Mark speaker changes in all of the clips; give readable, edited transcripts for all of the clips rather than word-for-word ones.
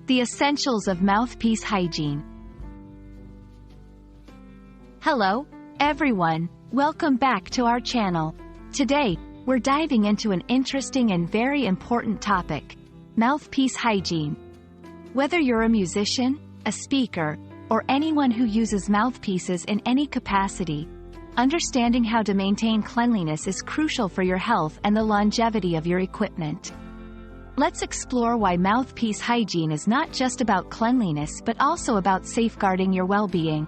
Speaker 1: The essentials of mouthpiece hygiene. Hello, everyone. Welcome back to our channel. Today, we're diving into an interesting and very important topic: mouthpiece hygiene. Whether you're a musician, a speaker, or anyone who uses mouthpieces in any capacity, understanding how to maintain cleanliness is crucial for your health and the longevity of your equipment. Let's explore why mouthpiece hygiene is not just about cleanliness but also about safeguarding your well-being.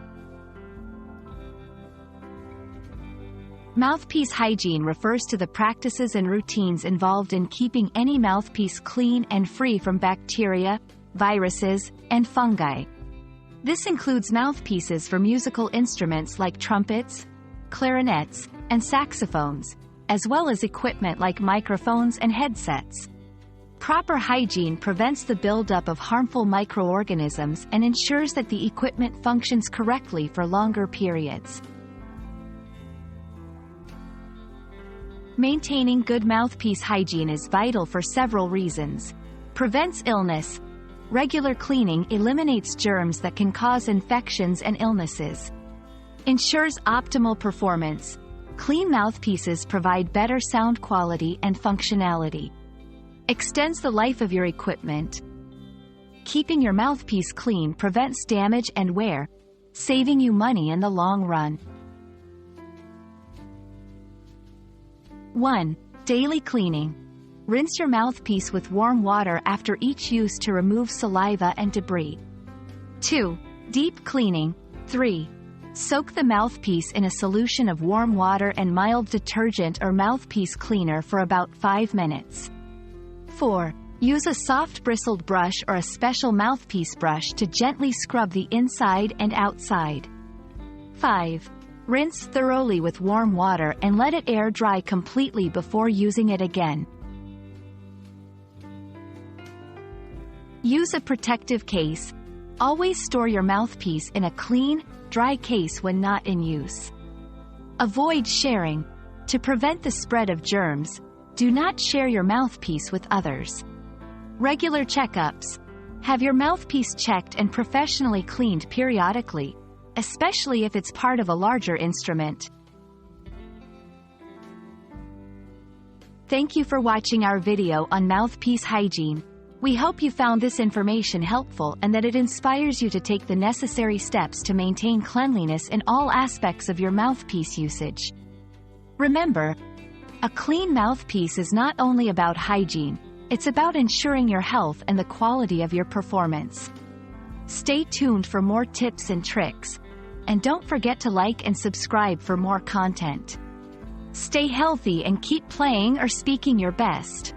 Speaker 1: Mouthpiece hygiene refers to the practices and routines involved in keeping any mouthpiece clean and free from bacteria, viruses, and fungi. This includes mouthpieces for musical instruments like trumpets, clarinets, and saxophones, as well as equipment like microphones and headsets. Proper hygiene prevents the buildup of harmful microorganisms and ensures that the equipment functions correctly for longer periods. Maintaining good mouthpiece hygiene is vital for several reasons. Prevents illness. Regular cleaning eliminates germs that can cause infections and illnesses. Ensures optimal performance. Clean mouthpieces provide better sound quality and functionality. Extends the life of your equipment. Keeping your mouthpiece clean prevents damage and wear, saving you money in the long run. 1. Daily cleaning. Rinse your mouthpiece with warm water after each use to remove saliva and debris. 2. Deep cleaning. 3. Soak the mouthpiece in a solution of warm water and mild detergent or mouthpiece cleaner for about 5 minutes. 4. Use a soft bristled brush or a special mouthpiece brush to gently scrub the inside and outside. 5. Rinse thoroughly with warm water and let it air dry completely before using it again. Use a protective case. Always store your mouthpiece in a clean, dry case when not in use. Avoid sharing. To prevent the spread of germs, do not share your mouthpiece with others. Regular checkups. Have your mouthpiece checked and professionally cleaned periodically, especially if it's part of a larger instrument. Thank you for watching our video on mouthpiece hygiene. We hope you found this information helpful and that it inspires you to take the necessary steps to maintain cleanliness in all aspects of your mouthpiece usage. Remember, a clean mouthpiece is not only about hygiene, it's about ensuring your health and the quality of your performance. Stay tuned for more tips and tricks, and don't forget to like and subscribe for more content. Stay healthy and keep playing or speaking your best.